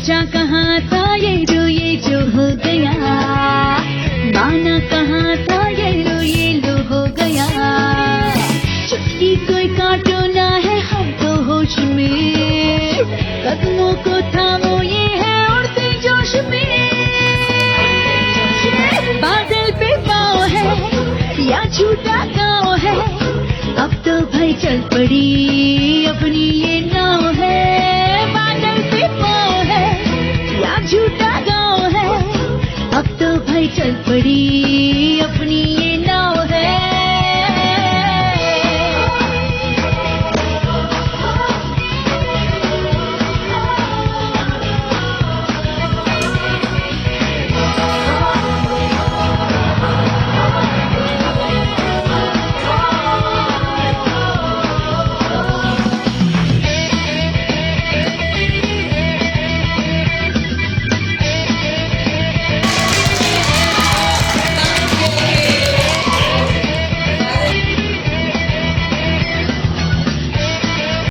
बचा कहाँ था ये जो हो गया, माना कहाँ था ये लो हो गया। चुटकी कोई काटो ना है हमको होश में, कदमों को थामो ये है उड़ते जोश में। बादल पे पाँव है या झूठा गाँव है, अब तो भाई चल पड़ी